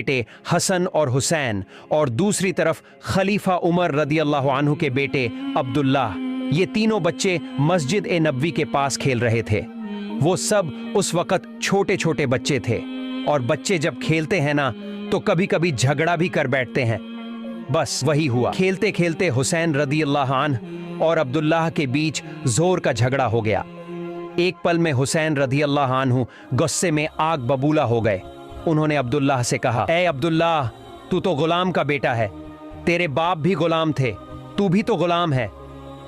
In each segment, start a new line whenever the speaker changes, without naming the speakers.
बेटे हसन और हुसैन और दूसरी तरफ खलीफा उमर रदियल्लाहु अन्हु के बेटे अब्दुल्लाह, ये तीनों बच्चे मस्जिद ए नबवी के पास खेल रहे थे। वो सब उस वक़्त छोटे छोटे बच्चे थे और बच्चे जब खेलते हैं ना तो कभी कभी झगड़ा भी कर बैठते हैं। बस वही हुआ। खेलते खेलते हुसैन रदियल्लाहु अन्हु और अब्दुल्लाह के बीच जोर का झगड़ा हो गया। एक पल में हुसैन रदियल्लाहु अन्हु गुस्से में आग बबूला हो गए। उन्होंने अब्दुल्लाह से कहा, ए अब्दुल्लाह, तू तो गुलाम का बेटा है, तेरे बाप भी गुलाम थे, तू भी तो गुलाम है।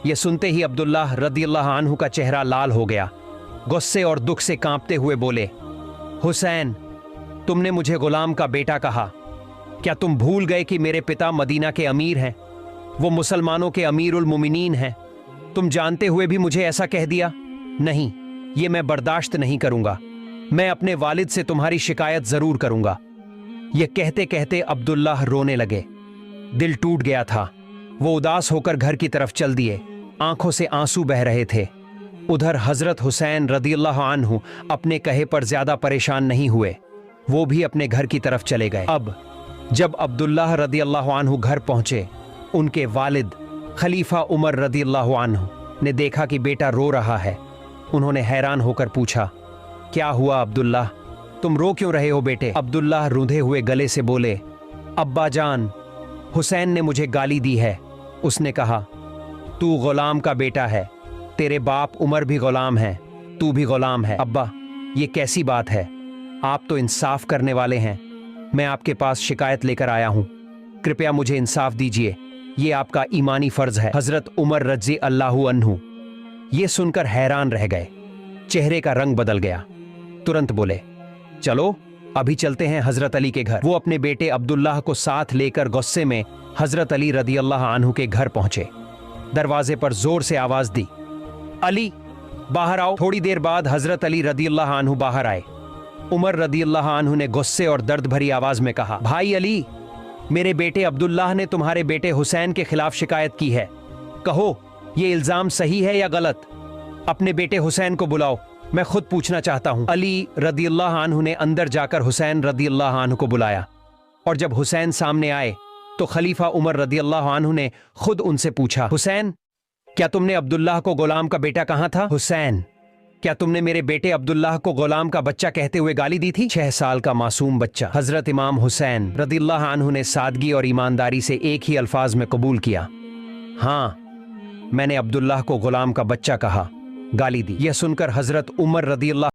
यह सुनते ही अब्दुल्लाह रदियल्लाहु अन्हु का चेहरा लाल हो गया। गुस्से और दुख से कांपते हुए बोले, हुसैन, तुमने मुझे गुलाम का बेटा कहा, क्या तुम भूल गए कि मेरे पिता मदीना के अमीर हैं, वो मुसलमानों के अमीरुल मुमिनीन हैं? तुम जानते हुए भी मुझे ऐसा कह दिया? नहीं, ये मैं बर्दाश्त नहीं करूंगा। मैं अपने वालिद से तुम्हारी शिकायत जरूर करूंगा। यह कहते कहते अब्दुल्लाह रोने लगे। दिल टूट गया था। वो उदास होकर घर की तरफ चल दिए। आंखों से आंसू बह रहे थे। उधर हजरत हुसैन रदियल्लाहु अन्हु अपने कहे पर ज्यादा परेशान नहीं हुए। वो भी अपने घर की तरफ चले गए। अब जब अब्दुल्लाह रदियल्लाहु अन्हु घर पहुंचे, उनके वालिद खलीफा उमर रदियल्लाहु अन्हु ने देखा कि बेटा रो रहा है। उन्होंने हैरान होकर पूछा, क्या हुआ अब्दुल्लाह, तुम रो क्यों रहे हो बेटे? अब्दुल्लाह रूंधे हुए गले से बोले, अब्बा जान, हुसैन ने मुझे गाली दी है। उसने कहा, तू गुलाम का बेटा है, तेरे बाप उमर भी गुलाम है, तू भी गुलाम है। अब्बा, ये कैसी बात है? आप तो इंसाफ करने वाले हैं। मैं आपके पास शिकायत लेकर आया हूं, कृपया मुझे इंसाफ दीजिए, ये आपका ईमानी फर्ज है। हजरत उमर रज़ी अल्लाहु अन्हु ये सुनकर हैरान रह गए। चेहरे का रंग बदल गया। तुरंत बोले, चलो अभी चलते हैं हजरत अली के घर। वो अपने बेटे अब्दुल्लाह को साथ लेकर गुस्से में हजरत अली रदियल्लाहु अन्हु के घर पहुंचे। दरवाजे पर जोर से आवाज दी, अली बाहर आओ। थोड़ी देर बाद हजरत अली रदियल्लाहु अन्हु बाहर आए। उमर रदियल्लाहु अन्हु ने गुस्से और दर्द भरी आवाज में कहा, भाई अली, मेरे बेटे अब्दुल्लाह ने तुम्हारे बेटे हुसैन के खिलाफ शिकायत की है। कहो, ये इल्जाम सही है या गलत? अपने बेटे हुसैन को बुलाओ, मैं खुद पूछना चाहता हूं। अली रदियल्लाहु अन्हु ने अंदर जाकर हुसैन रदियल्लाहु अन्हु को बुलाया और जब हुसैन सामने आए तो खलीफा उमर रदियल्लाहु अन्हु ने खुद उनसे पूछा, हुसैन, क्या तुमने अब्दुल्लाह को गुलाम का बेटा कहा था? हुसैन, क्या तुमने मेरे बेटे अब्दुल्लाह को गुलाम का बच्चा कहते हुए गाली दी थी? 6 साल का मासूम बच्चा। हजरत इमाम हुसैन रदियल्लाहु अन्हु ने सादगी और ईमानदारी से एक ही अल्फाज में कबूल किया, हाँ, मैंने अब्दुल्लाह को गुलाम का बच्चा कहा, गाली दी। यह सुनकर हजरत उमर रदियल्लाहु